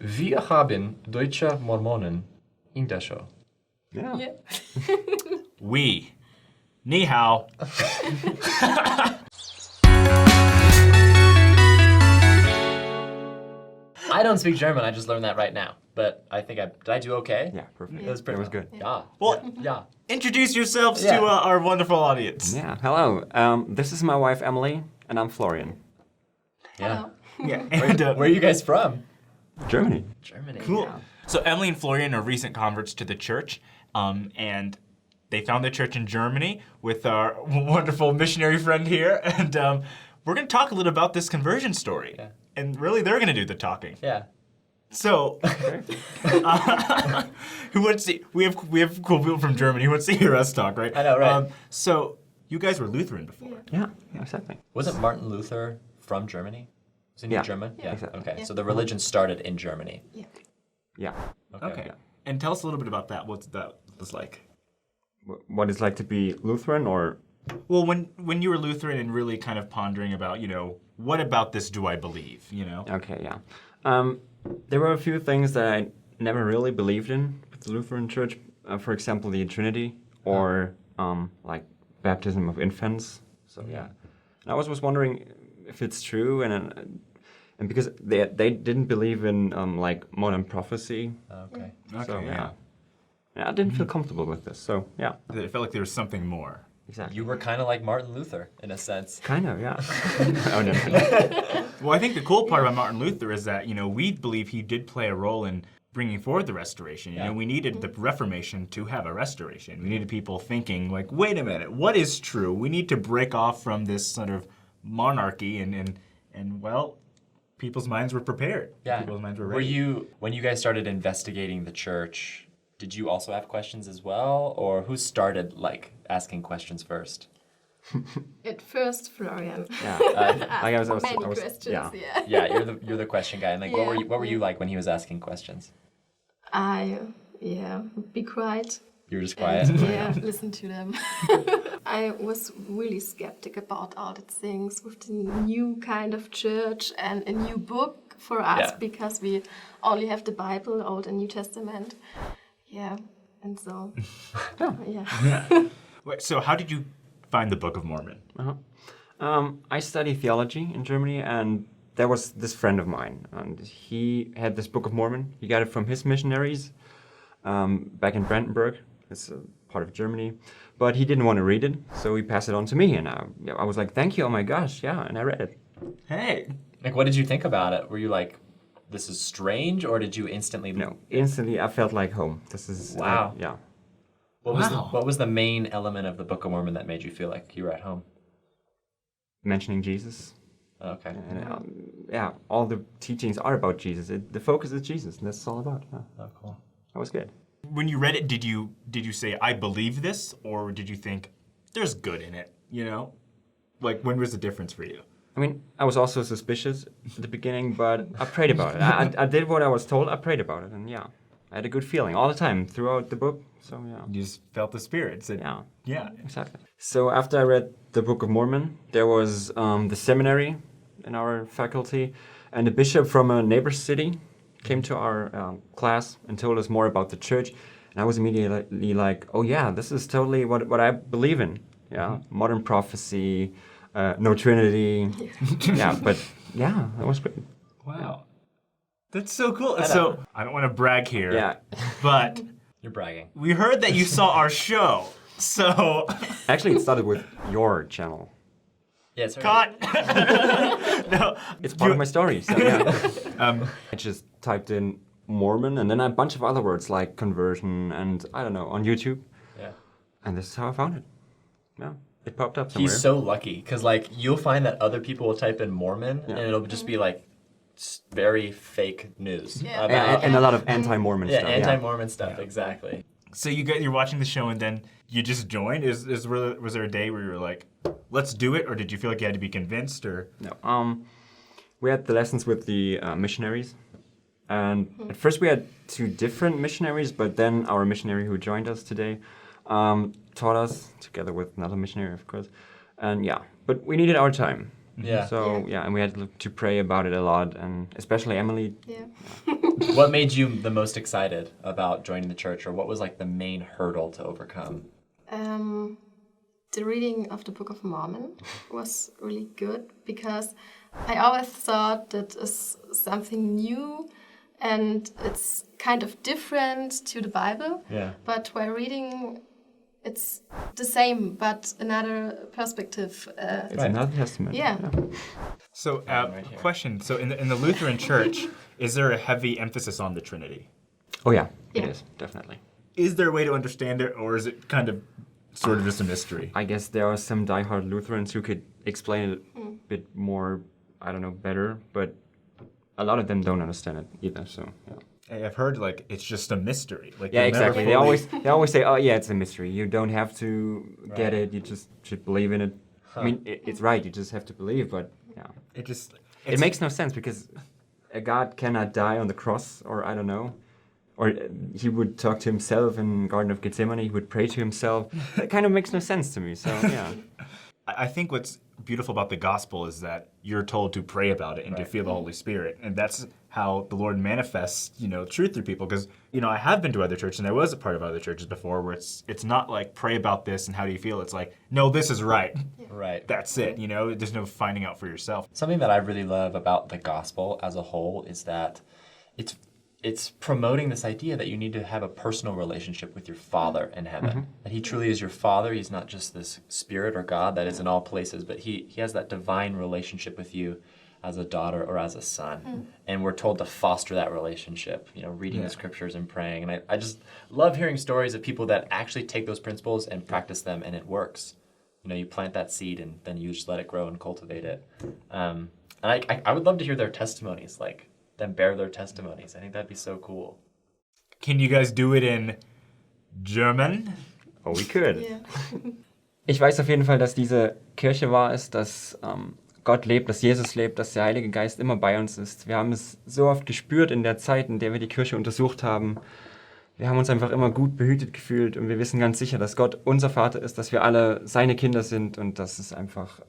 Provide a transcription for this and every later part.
Wir haben deutsche Mormonen in der Show. Yeah. We. Ni hao. I don't speak German, I just learned that right now. But I think did I do okay? Yeah, perfect. It was pretty It was good. Yeah. Well, Yeah. introduce yourselves Yeah. to our wonderful audience. Yeah, hello. This is my wife, Emily, and I'm Florian. Yeah. Yeah. And, Where are you guys from? Germany. Germany. cool. Yeah. So Emily and Florian are recent converts to the church, and they found the church in Germany with our wonderful missionary friend here, and we're going to talk a little about this conversion story. Yeah. And really, they're going to do the talking. Yeah. So, who wants to? We have cool people from Germany who wants to hear us talk, right? I know, right? So you guys were Lutheran before. Yeah, exactly. Wasn't Martin Luther from Germany? Was he Yeah. German? Yeah. Exactly. Okay. Yeah. So the religion started in Germany. Yeah. Okay. And tell us a little bit about that. What that was like. What it's like to be Lutheran, or Well, when you were Lutheran and really kind of pondering about, what about this do I believe, okay, yeah. There were a few things that I never really believed in with the Lutheran Church. For example, the Trinity, or like baptism of infants. So yeah, and I was wondering if it's true, and because they didn't believe in like modern prophecy. Okay. So Okay, yeah. I didn't feel comfortable with this. So yeah, It felt like there was something more. exactly. You were kind of like Martin Luther in a sense. Kind of, yeah. Oh no. Well, I think the cool part about Martin Luther is that, we believe he did play a role in bringing forward the restoration. Yeah. We needed the Reformation to have a restoration. We needed people thinking, like, wait a minute, what is true? We need to break off from this sort of monarchy, and well, people's minds were prepared. Yeah. People's minds were Were ready. when you guys started investigating the church, did you also have questions as well? Or who started like asking questions first? At first, Florian. Yeah. Asked I was- many I was- questions. yeah. Yeah, you're the question guy. And like Yeah. what were you like when he was asking questions? Be quiet. You were just quiet. And, listen to them. I was really skeptic about all the things with the new kind of church and a new book for us Yeah. because we only have the Bible, Old and New Testament. Yeah, and so, yeah. Wait, so how did you find the Book of Mormon? I studied theology in Germany, and there was this friend of mine, and he had this Book of Mormon. He got it from his missionaries back in Brandenburg. It's a part of Germany. But he didn't want to read it, so he passed it on to me, and I was like, thank you, oh my gosh, yeah, and I read it. Hey. Like what did you think about it? Were you like, this is strange, or did you instantly No, instantly I felt like home. This is, Wow. yeah. What was the main element of the Book of Mormon that made you feel like you were at home? Mentioning Jesus. Okay. And yeah, all the teachings are about Jesus. The focus is Jesus, and that's all about. Yeah. Oh, cool. That was good. When you read it, did you say, I believe this? Or did you think, there's good in it, Like, when was the difference for you? I mean, I was also suspicious at the beginning, but I prayed about it. I did what I was told. I prayed about it, and yeah, I had a good feeling all the time throughout the book. So yeah, You just felt the spirit. Said, yeah, yeah. exactly. So after I read the Book of Mormon, there was the seminary in our faculty, and the bishop from a neighbor city came to our class and told us more about the church. And I was immediately like, oh yeah, this is totally what I believe in. Yeah, modern prophecy. No Trinity. Yeah, but yeah, that was great. Wow. That's so cool. So, I don't want to brag here, Yeah. but You're bragging. we heard that you saw our show. So, Actually, it started with your channel. Yeah, it's cut. No. It's part of my story. So yeah. I just typed in Mormon and then a bunch of other words like conversion and I don't know, on YouTube. Yeah. And this is how I found it. Yeah. It popped up somewhere. He's so lucky because like you'll find that other people will type in Mormon and it'll just be like very fake news Yeah. about and a lot of anti-Mormon stuff. anti-Mormon stuff. Exactly. So you're watching the show and then you just joined? Was there a day where you were like, let's do it? Or did you feel like you had to be convinced? Or No. We had the lessons with the missionaries. And at first we had two different missionaries, but then our missionary who joined us today taught us, together with another missionary, of course. And yeah, but we needed our time. Yeah. So and we had to pray about it a lot, and especially Emily. Yeah. What made you the most excited about joining the church, or what was like the main hurdle to overcome? The reading of the Book of Mormon was really good because I always thought that is something new and it's kind of different to the Bible. Yeah. But while reading, it's the same, but another perspective. It's another testament. Yeah. So, right here. question. So, in the Lutheran Church, is there a heavy emphasis on the Trinity? Oh yeah, it Yeah. is, definitely. Is there a way to understand it, or is it kind of sort of just a mystery? I guess there are some diehard Lutherans who could explain it a bit more, I don't know, better, but a lot of them don't understand it either, so yeah. I've heard like it's just a mystery. Like Yeah, you'll never exactly. They fully- always say, "Oh, yeah, it's a mystery. You don't have to get it. You just should believe in it." I mean, it's right. You just have to believe, but yeah, it makes no sense because a God cannot die on the cross, or I don't know, or he would talk to himself in Garden of Gethsemane. He would pray to himself. That kind of makes no sense to me. So yeah, I think what's beautiful about the gospel is that you're told to pray about it and to feel the Holy Spirit, and that's how the Lord manifests, truth through people. Because I have been to other churches, and I was a part of other churches before, where it's not like pray about this and how do you feel. It's like, no, this is right. Right. That's it. There's no finding out for yourself. Something that I really love about the gospel as a whole is that it's promoting this idea that you need to have a personal relationship with your Father in heaven. That he truly is your Father. He's not just this spirit or God that is in all places, but he has that divine relationship with you as a daughter or as a son. And we're told to foster that relationship, reading the scriptures and praying. And I just love hearing stories of people that actually take those principles and practice them, and it works. You plant that seed and then you just let it grow and cultivate it. And I would love to hear their testimonies, like them bear their testimonies. I think that'd be so cool. Can you guys do it in German? oh, we could. Yeah. Ich weiß auf jeden Fall, dass diese Kirche wahr ist, dass Gott lebt, dass Jesus lebt, dass der Heilige Geist immer bei uns ist. Wir haben es so oft gespürt in der Zeit, in der wir die Kirche untersucht haben. Wir haben uns einfach immer gut behütet gefühlt und wir wissen ganz sicher, dass Gott unser Vater ist, dass wir alle seine Kinder sind und dass es einfach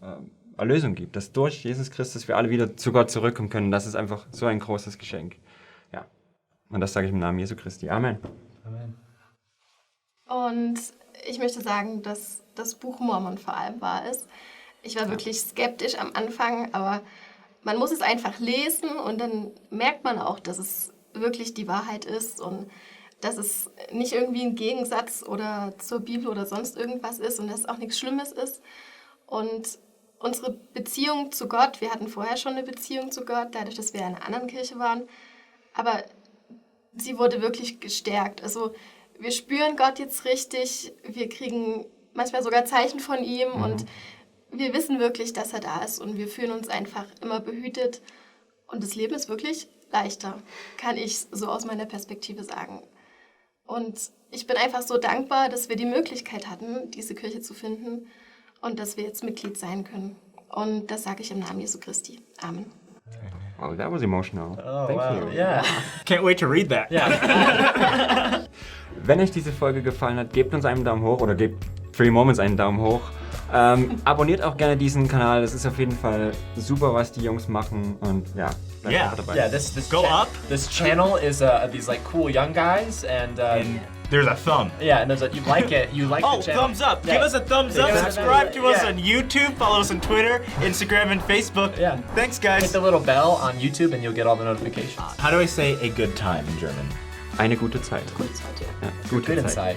Erlösung gibt, dass durch Jesus Christus wir alle wieder zu Gott zurückkommen können. Das ist einfach so ein großes Geschenk. Ja. Und das sage ich im Namen Jesu Christi. Amen. Amen. Und ich möchte sagen, dass das Buch Mormon vor allem wahr ist. Ich war wirklich skeptisch am Anfang, aber man muss es einfach lesen und dann merkt man auch, dass es wirklich die Wahrheit ist und dass es nicht irgendwie ein Gegensatz oder zur Bibel oder sonst irgendwas ist und dass es auch nichts Schlimmes ist. Und unsere Beziehung zu Gott, wir hatten vorher schon eine Beziehung zu Gott, dadurch, dass wir in einer anderen Kirche waren, aber sie wurde wirklich gestärkt. Also wir spüren Gott jetzt richtig, wir kriegen manchmal sogar Zeichen von ihm und wir wissen wirklich, dass er da ist und wir fühlen uns einfach immer behütet und das Leben ist wirklich leichter, kann ich so aus meiner Perspektive sagen. Und ich bin einfach so dankbar, dass wir die Möglichkeit hatten, diese Kirche zu finden und dass wir jetzt Mitglied sein können. Und das sage ich im Namen Jesu Christi. Amen. Oh, that was emotional. Oh, Thank wow. you. Yeah. Can't wait to read that. Yeah. Wenn euch diese Folge gefallen hat, gebt uns einen Daumen hoch oder gebt Free Moments einen Daumen hoch. Abonniert auch gerne diesen Kanal, das ist auf jeden Fall super, was die Jungs machen und ja, bleibt einfach dabei. Yeah, this Go up. This channel is these like cool young guys and And there's a thumb. yeah, and there's you like it, you like Oh, the channel. thumbs up. Yeah. Give us a thumbs up. Give us a Subscribe thumbs to up. us Yeah. on YouTube. Follow us on Twitter, Instagram, and Facebook. Yeah. Thanks, Hit guys. the little bell on YouTube and you'll get all the notifications. How do I say a good time in German? Eine gute Zeit. Ja, gute Good Zeit. inside.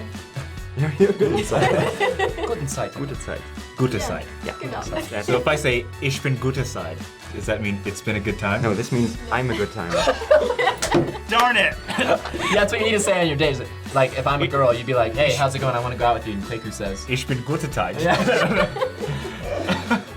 Ja, gute Zeit. Good inside. Gute Zeit. Gute Zeit. Ja, Genau. So if I say ich bin gute Zeit, does that mean it's been a good time? No, this means I'm a good time. Darn it! Yeah, that's what you need to say on your days. Like if I'm a girl, you'd be like, hey, how's it going? I want to go out with you. And Kwaku says, Ich bin gute Zeit. yeah.